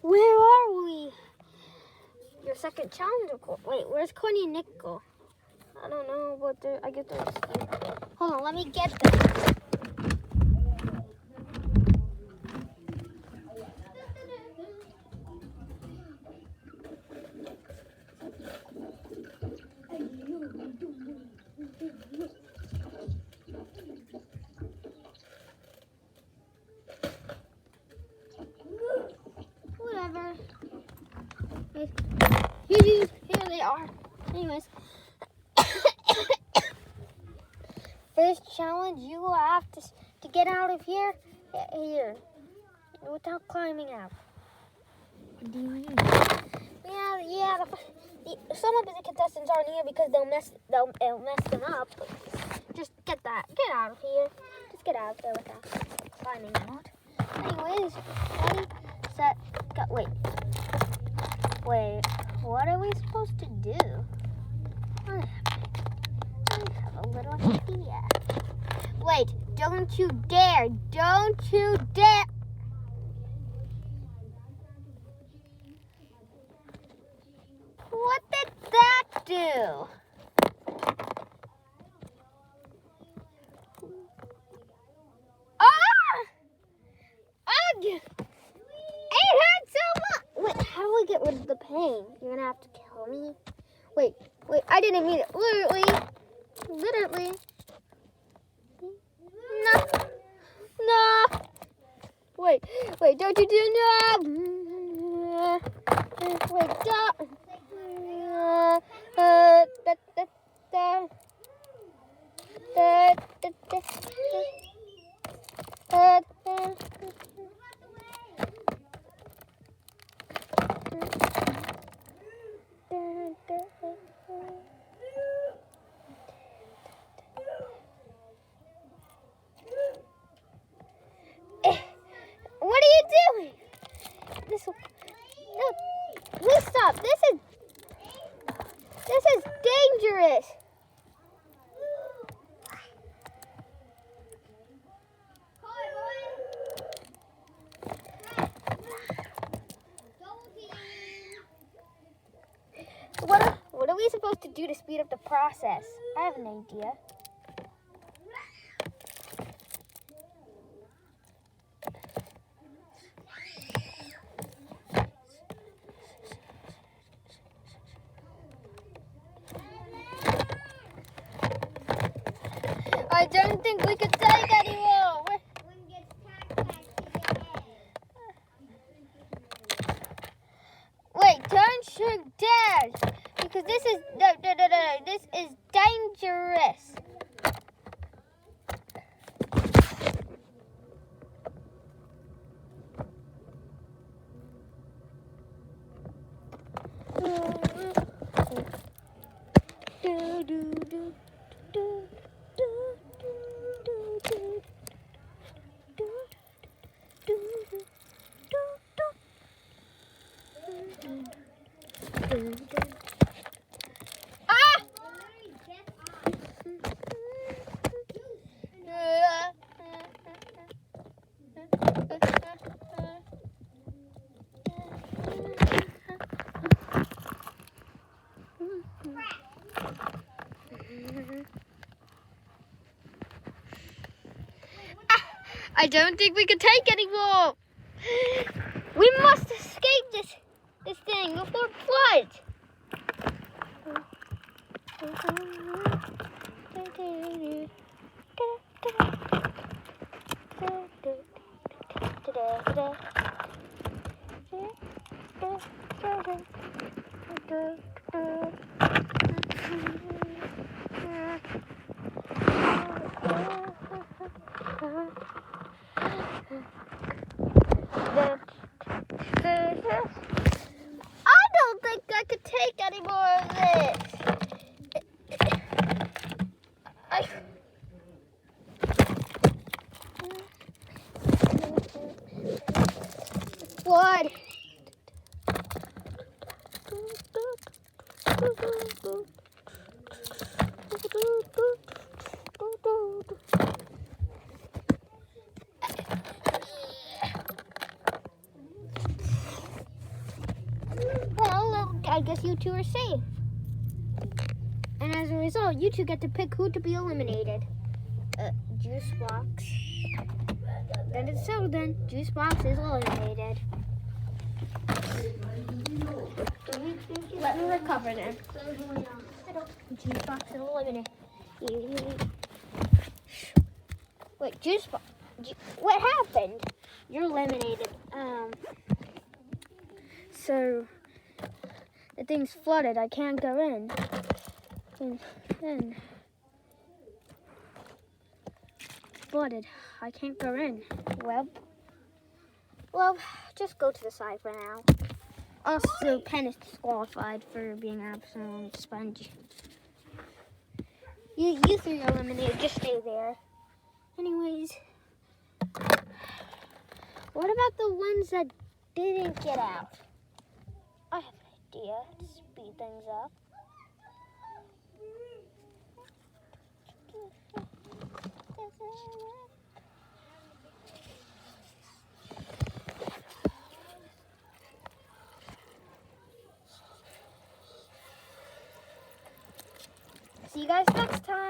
Where are we? Your second challenge, of course. Wait, where's Connie and Nick go? I don't know, but I get they're asleep. Hold on, let me get them. Whatever. Here they are. Anyways. First challenge, you will have to get out of here without climbing out. What do you mean? Yeah. Some of the contestants aren't here because they'll mess them up. Just get out of here. Just get out of there without climbing out. Anyways, ready, set, go. Wait. What are we supposed to do? I have a little idea. Wait, don't you dare! Don't you dare! What did that do? It hurt so much! Wait, how do I get rid of the pain? You're gonna have to kill me? Wait, I didn't mean it. Literally. No. Wait, don't you do no. Wait, don't. What are you doing? Please stop. This is dangerous. What are we supposed to do to speed up the process? I have an idea. I don't think we could take anymore. Wait, don't shoot Dad, because this is this is dangerous. I don't think we can take anymore. We must escape this thing before it floods. I don't think I could take any more of this. What? I guess you two are safe. And as a result, you two get to pick who to be eliminated. Juicebox. Then it's settled then. Juicebox is eliminated. Let me recover then. Juicebox is eliminated. Wait, Juicebox. What happened? You're eliminated. So the thing's flooded. I can't go in. Flooded. I can't go in. Well, just go to the side for now. Also, Pen is disqualified for being an absolute sponge. You three are eliminated. Just stay there. Anyways, what about the ones that didn't get out? I have an idea to speed things up. See you guys next time.